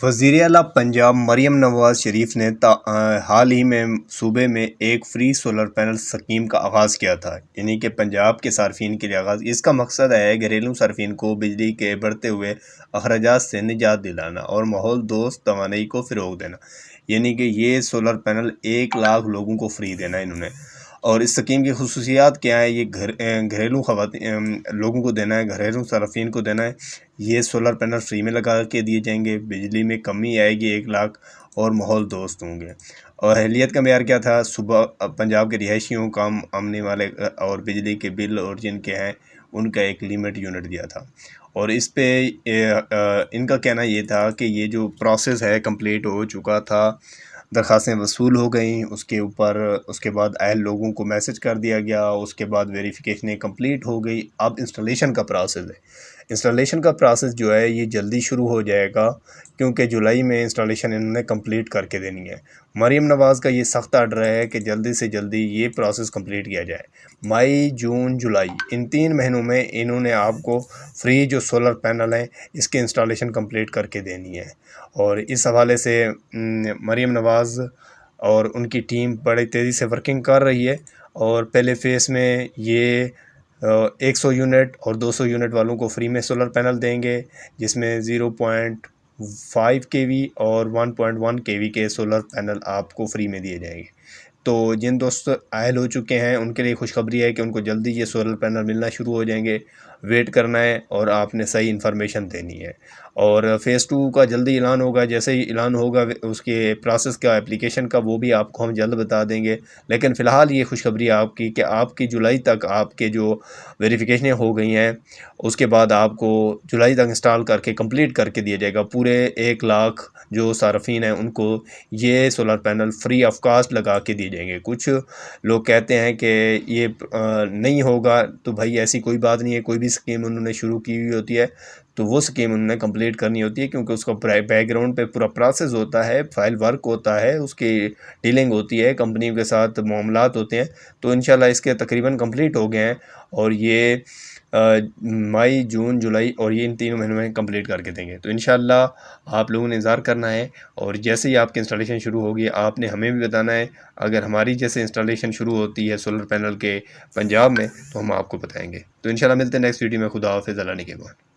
وزیر اعلیٰ پنجاب مریم نواز شریف نے حال ہی میں صوبے میں ایک فری سولر پینل اسکیم کا آغاز کیا تھا، یعنی کہ پنجاب کے صارفین کے لیے آغاز۔ اس کا مقصد ہے گھریلو صارفین کو بجلی کے بڑھتے ہوئے اخراجات سے نجات دلانا اور ماحول دوست توانائی کو فروغ دینا، یعنی کہ یہ سولر پینل 1 لاکھ لوگوں کو فری دینا انہوں نے۔ اور اس اسکیم کی خصوصیات کیا ہیں؟ یہ گھریلو لوگوں کو دینا ہے، گھریلو صارفین کو دینا ہے۔ یہ سولر پینل فری میں لگا کے دیے جائیں گے، بجلی میں کمی آئے گی 1 لاکھ، اور ماحول دوست ہوں گے۔ اور اہلیت کا معیار کیا تھا؟ صبح پنجاب کے رہائشیوں کام آمنے والے اور بجلی کے بل اور جن کے ہیں ان کا ایک لیمٹ یونٹ دیا تھا۔ اور اس پہ ان کا کہنا یہ تھا کہ یہ جو پروسیس ہے کمپلیٹ ہو چکا تھا، درخواستیں وصول ہو گئیں، اس کے بعد اہل لوگوں کو میسج کر دیا گیا، اس کے بعد ویریفیکیشنیں کمپلیٹ ہو گئی۔ اب انسٹالیشن کا پروسیس ہے، انسٹالیشن کا پروسیس جو ہے یہ جلدی شروع ہو جائے گا، کیونکہ جولائی میں انسٹالیشن انہوں نے کمپلیٹ کر کے دینی ہے۔ مریم نواز کا یہ سخت آرڈر ہے کہ جلدی سے جلدی یہ پروسیس کمپلیٹ کیا جائے۔ مئی، جون، جولائی، ان 3 مہینوں میں انہوں نے آپ کو فری جو سولر پینل ہیں اس کے انسٹالیشن کمپلیٹ کر کے دینی ہے۔ اور اس حوالے سے مریم نواز اور ان کی ٹیم بڑے تیزی سے ورکنگ کر رہی ہے، اور پہلے فیس میں یہ 100 یونٹ اور 200 یونٹ والوں کو فری میں سولر پینل دیں گے، جس میں 0.5 kV اور 1.1 kV کے سولر پینل آپ کو فری میں دیے جائیں گے۔ تو جن دوست اہل ہو چکے ہیں ان کے لیے خوشخبری ہے کہ ان کو جلدی یہ سولر پینل ملنا شروع ہو جائیں گے۔ ویٹ کرنا ہے اور آپ نے صحیح انفارمیشن دینی ہے۔ اور فیز 2 کا جلدی اعلان ہوگا، جیسے ہی اعلان ہوگا اس کے پروسیس کا، اپلیکیشن کا، وہ بھی آپ کو ہم جلد بتا دیں گے۔ لیکن فی الحال یہ خوشخبری ہے آپ کی کہ آپ کی جولائی تک آپ کے جو ویریفیکیشنیں ہو گئی ہیں، اس کے بعد آپ کو جولائی تک انسٹال کر کے کمپلیٹ کر کے دیا جائے گا۔ پورے 1 لاکھ جو صارفین ہیں ان کو یہ solar panel free of cost لگا کے دیے جائیں گے۔ کچھ لوگ کہتے ہیں کہ یہ نہیں ہوگا، تو بھائی ایسی کوئی بات نہیں ہے۔ کوئی بھی اسکیم انہوں نے شروع کی ہوئی ہوتی ہے تو وہ اسکیم انہوں نے کمپلیٹ کرنی ہوتی ہے، کیونکہ اس کا بیک گراؤنڈ پہ پورا پروسیس ہوتا ہے، فائل ورک ہوتا ہے، اس کی ڈیلنگ ہوتی ہے، کمپنیوں کے ساتھ معاملات ہوتے ہیں۔ تو انشاءاللہ اس کے تقریباً کمپلیٹ ہو گئے ہیں، اور یہ مئی، جون، جولائی اور یہ ان 3 مہینوں میں کمپلیٹ کر کے دیں گے۔ تو انشاءاللہ آپ لوگوں نے انتظار کرنا ہے، اور جیسے ہی آپ کی انسٹالیشن شروع ہوگی آپ نے ہمیں بھی بتانا ہے۔ اگر ہماری جیسے انسٹالیشن شروع ہوتی ہے سولر پینل کے پنجاب میں تو ہم آپ کو بتائیں گے۔ تو انشاءاللہ ملتے ہیں نیکسٹ ویڈیو میں۔ خدا حافظ، اللہ نگہبان۔